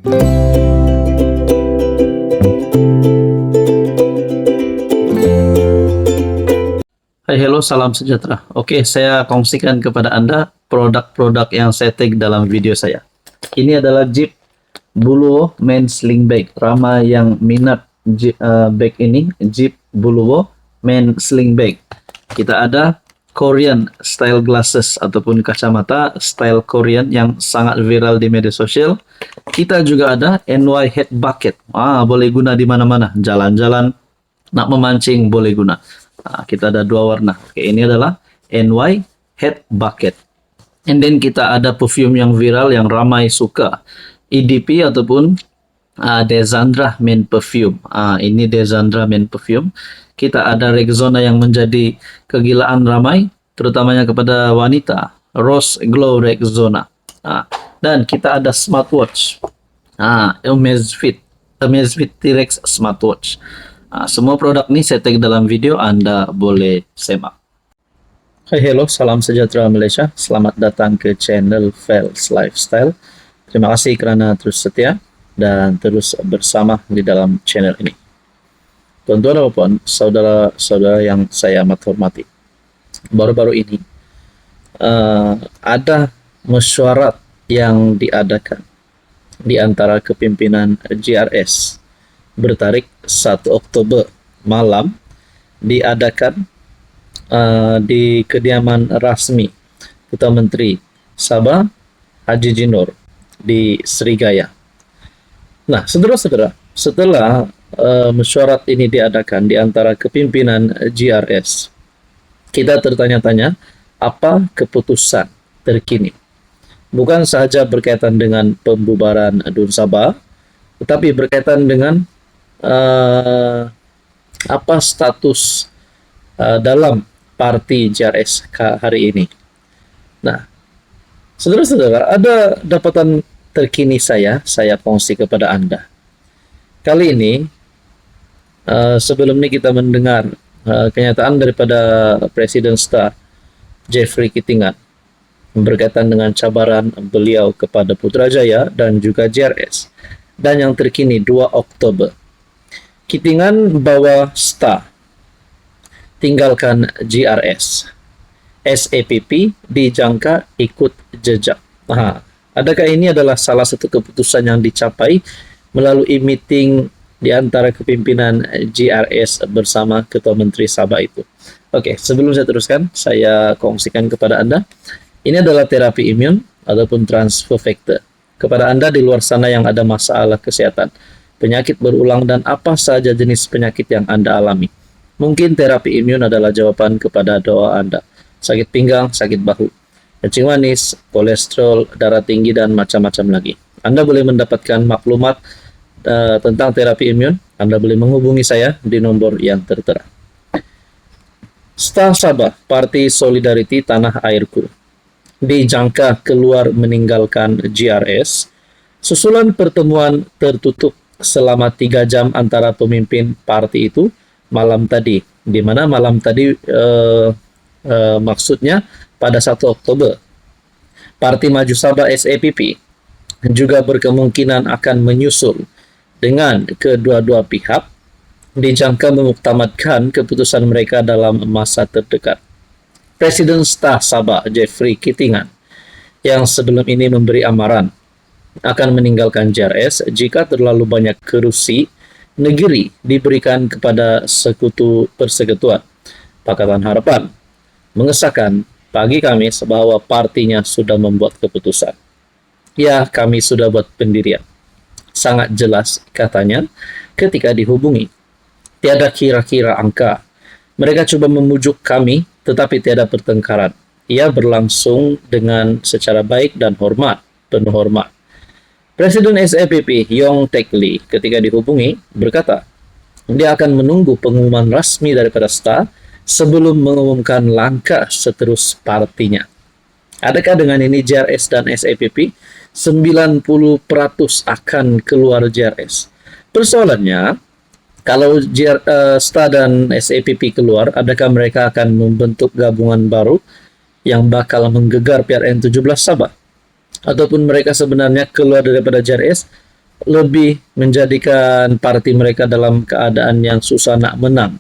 Hai, hello, salam sejahtera. Oke, saya kongsikan kepada Anda produk-produk yang saya tag dalam video saya. Ini adalah Jeep Buluwo Men Sling Bag. Ramai yang minat bag ini, Jeep Buluwo Men Sling Bag. Kita ada Korean style glasses ataupun kacamata style Korean yang sangat viral di media sosial. Kita juga ada NY Head Bucket. Boleh guna di mana-mana, jalan-jalan, nak memancing boleh guna. Kita ada dua warna. Oke, ini adalah NY Head Bucket. And then kita ada perfume yang viral yang ramai suka, EDP ataupun Desandra Men Perfume. Ini Desandra Men Perfume. Kita ada Rexona yang menjadi kegilaan ramai, terutamanya kepada wanita, Rose Glow Rexona. Dan kita ada smartwatch, Amazfit T-Rex smartwatch. Semua produk ini saya tag dalam video, Anda boleh semak. Hai, hello, salam sejahtera Malaysia. Selamat datang ke channel Fels Lifestyle. Terima kasih kerana terus setia dan terus bersama di dalam channel ini. Tuan-tuan dan puan, saudara-saudara yang saya amat hormati, baru-baru ini ada mesyuarat yang diadakan di antara kepimpinan GRS bertarik 1 Oktober malam, diadakan di kediaman rasmi Ketua Menteri Sabah Haji Jinur di Srigaya. Nah, saudara-saudara, setelah mesyuarat ini diadakan di antara kepimpinan GRS, kita tertanya-tanya apa keputusan terkini. Bukan sahaja berkaitan dengan pembubaran DUN Sabah, tetapi berkaitan dengan apa status dalam parti GRS hari ini. Nah, saudara-saudara, ada dapatan terkini saya kongsi kepada Anda. Kali ini, sebelum ini kita mendengar kenyataan daripada Presiden STA Jeffrey Kitingan berkaitan dengan cabaran beliau kepada Putrajaya dan juga GRS. Dan yang terkini 2 Oktober, Kitingan bawa STA tinggalkan GRS. SAPP dijangka ikut jejak. Adakah ini adalah salah satu keputusan yang dicapai melalui meeting di antara kepimpinan GRS bersama Ketua Menteri Sabah itu? Oke, sebelum saya teruskan, saya kongsikan kepada Anda. Ini adalah terapi imun ataupun transfer factor. Kepada Anda di luar sana yang ada masalah kesehatan, penyakit berulang dan apa saja jenis penyakit yang Anda alami. Mungkin terapi imun adalah jawaban kepada doa Anda. Sakit pinggang, sakit bahu, kencing manis, kolesterol, darah tinggi, dan macam-macam lagi. Anda boleh mendapatkan maklumat tentang terapi imun. Anda boleh menghubungi saya di nomor yang tertera. STA Sabah, Parti Solidariti Tanah Airku, dijangka keluar meninggalkan GRS susulan pertemuan tertutup selama 3 jam antara pemimpin parti itu malam tadi. Di mana malam tadi maksudnya pada 1 Oktober. Parti Maju Sabah SAPP juga berkemungkinan akan menyusul dengan kedua-dua pihak, dijangka memuktamadkan keputusan mereka dalam masa terdekat. Presiden STA Sabah Jeffrey Kitingan yang sebelum ini memberi amaran akan meninggalkan GRS jika terlalu banyak kerusi negeri diberikan kepada sekutu persekutuan Pakatan Harapan, mengesahkan pagi Kamis bahwa partinya sudah membuat keputusan. Ya, kami sudah buat pendirian. Sangat jelas katanya ketika dihubungi. Tiada kira-kira angka. Mereka coba memujuk kami, tetapi tiada pertengkaran. Ia berlangsung dengan secara baik dan hormat, penuh hormat. Presiden SAPP Yong Tek Lee ketika dihubungi berkata, dia akan menunggu pengumuman rasmi daripada STA sebelum mengumumkan langkah seterus partinya. Adakah dengan ini GRS dan SAPP 90% akan keluar GRS? Persoalannya, kalau STA dan SAPP keluar, adakah mereka akan membentuk gabungan baru yang bakal menggegar PRN 17 Sabah? Ataupun mereka sebenarnya keluar daripada GRS lebih menjadikan parti mereka dalam keadaan yang susah nak menang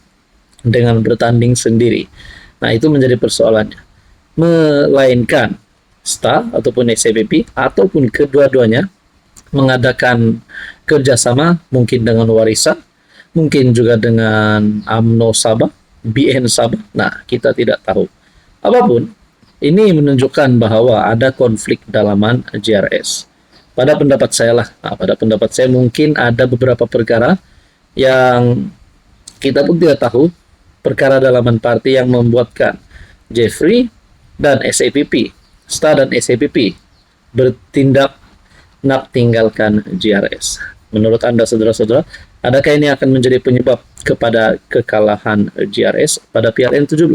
dengan bertanding sendiri. Nah, itu menjadi persoalannya. Melainkan STA ataupun SCPP ataupun kedua-duanya mengadakan kerjasama mungkin dengan warisan, mungkin juga dengan AMNO Sabah, BN Sabah. Nah, kita tidak tahu. Apapun, ini menunjukkan bahwa ada konflik dalaman JRS. Pada pendapat saya lah, pada pendapat saya mungkin ada beberapa perkara yang kita pun tidak tahu, perkara dalaman parti yang membuatkan Jeffrey dan SAPP, STA dan SAPP bertindak nak tinggalkan JRS. Menurut Anda, saudara-saudara, adakah ini akan menjadi penyebab kepada kekalahan JRS pada PRN 17?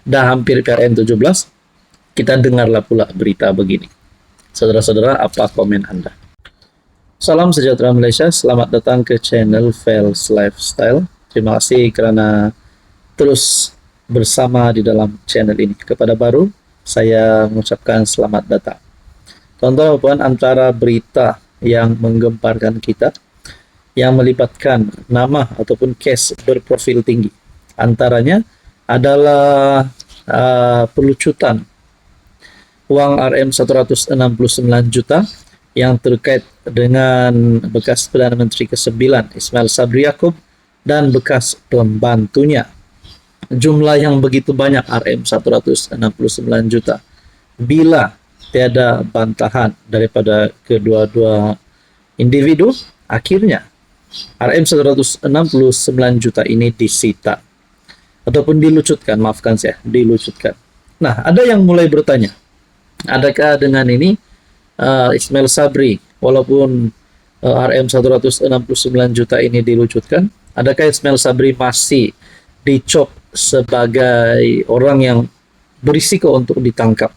Dah hampir PRN 17, kita dengarlah pula berita begini. Saudara-saudara, apa komen Anda? Salam sejahtera Malaysia, selamat datang ke channel Fels Lifestyle. Terima kasih kerana terus bersama di dalam channel ini. Kepada baru, saya mengucapkan selamat datang. Tuan-tuan, antara berita yang menggemparkan kita, yang melibatkan nama ataupun kes berprofil tinggi, antaranya adalah pelucutan uang RM169 juta yang terkait dengan bekas Perdana Menteri ke-9 Ismail Sabri Yaakob dan bekas pembantunya. Jumlah yang begitu banyak RM169 juta. Bila tiada bantahan daripada kedua-dua individu, akhirnya RM169 juta ini disita ataupun dilucutkan, maafkan saya, dilucutkan. Nah, ada yang mulai bertanya, adakah dengan ini Ismail Sabri, walaupun RM169 juta ini dilucutkan, adakah Ismail Sabri masih dicop sebagai orang yang berisiko untuk ditangkap?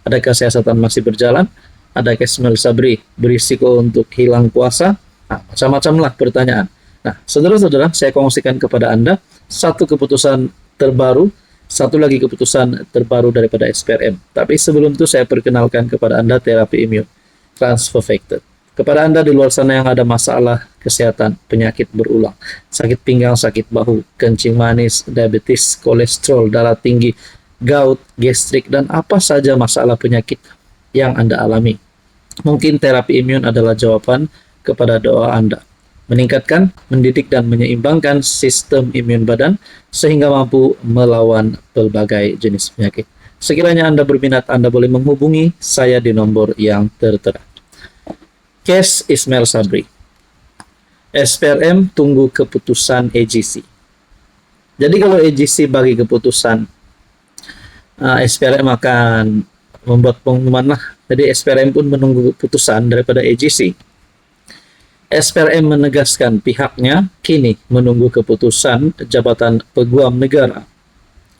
Adakah siasatan masih berjalan? Adakah Ismail Sabri berisiko untuk hilang kuasa? Nah, macam-macam lah pertanyaan. Nah, saudara-saudara, saya kongsikan kepada Anda satu keputusan terbaru, satu lagi keputusan terbaru daripada SPRM. Tapi sebelum itu saya perkenalkan kepada Anda terapi imun transfer factor. Kepada Anda di luar sana yang ada masalah kesehatan, penyakit berulang, sakit pinggang, sakit bahu, kencing manis, diabetes, kolesterol, darah tinggi, gout, gastrik, dan apa saja masalah penyakit yang Anda alami. Mungkin terapi imun adalah jawaban kepada doa Anda. Meningkatkan, mendidik, dan menyeimbangkan sistem imun badan sehingga mampu melawan berbagai jenis penyakit. Sekiranya Anda berminat, Anda boleh menghubungi saya di nomor yang tertera. Kes Ismail Sabri. SPRM tunggu keputusan AGC. Jadi kalau AGC bagi keputusan, SPRM akan membuat pengumuman lah. Jadi SPRM pun menunggu keputusan daripada AGC. SPRM menegaskan pihaknya kini menunggu keputusan Jabatan Peguam Negara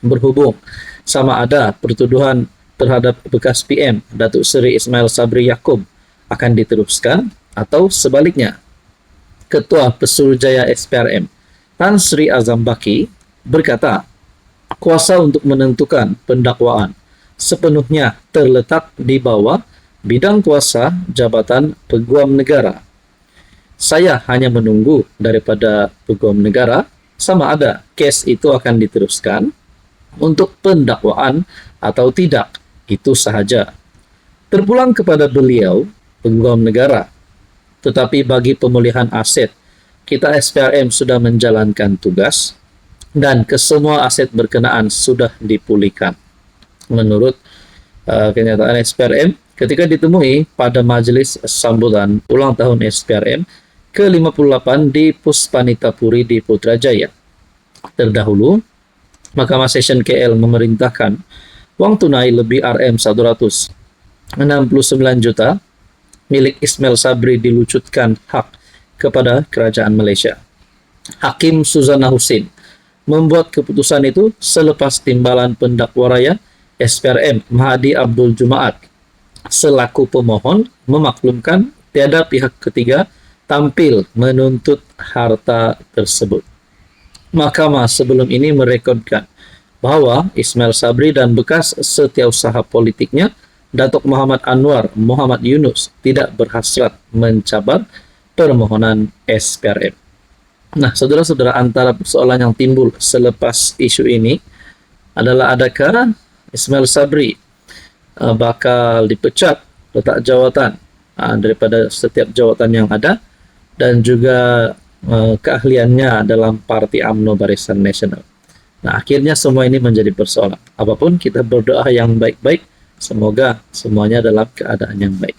berhubung sama ada pertuduhan terhadap bekas PM Datuk Seri Ismail Sabri Yaakob akan diteruskan atau sebaliknya. Ketua Pesuruhjaya SPRM Tan Sri Azam Baki berkata, kuasa untuk menentukan pendakwaan sepenuhnya terletak di bawah bidang kuasa Jabatan Peguam Negara. Saya hanya menunggu daripada Peguam Negara sama ada kes itu akan diteruskan untuk pendakwaan atau tidak. Itu sahaja. Terpulang kepada beliau, Peguam Negara. Tetapi bagi pemulihan aset, kita SPRM sudah menjalankan tugas dan kesemua aset berkenaan sudah dipulihkan. Menurut kenyataan SPRM, ketika ditemui pada majelis sambutan ulang tahun SPRM ke-58 di Puspanitapuri di Putrajaya. Terdahulu, Mahkamah Session KL memerintahkan wang tunai lebih RM169 juta milik Ismail Sabri dilucutkan hak kepada Kerajaan Malaysia. Hakim Suzana Husin membuat keputusan itu selepas timbalan pendakwa raya SPRM Mahdi Abdul Jumaat selaku pemohon memaklumkan tiada pihak ketiga tampil menuntut harta tersebut. Mahkamah sebelum ini merekodkan bahwa Ismail Sabri dan bekas setiausaha politiknya Datuk Muhammad Anwar Muhammad Yunus tidak berhasrat mencabar permohonan SPRM. Nah, saudara-saudara, antara persoalan yang timbul selepas isu ini adalah adakah Ismail Sabri bakal dipecat letak jawatan daripada setiap jawatan yang ada, dan juga keahliannya dalam Parti UMNO Barisan Nasional. Nah, akhirnya semua ini menjadi persoalan. Apapun, kita berdoa yang baik-baik, semoga semuanya dalam keadaan yang baik.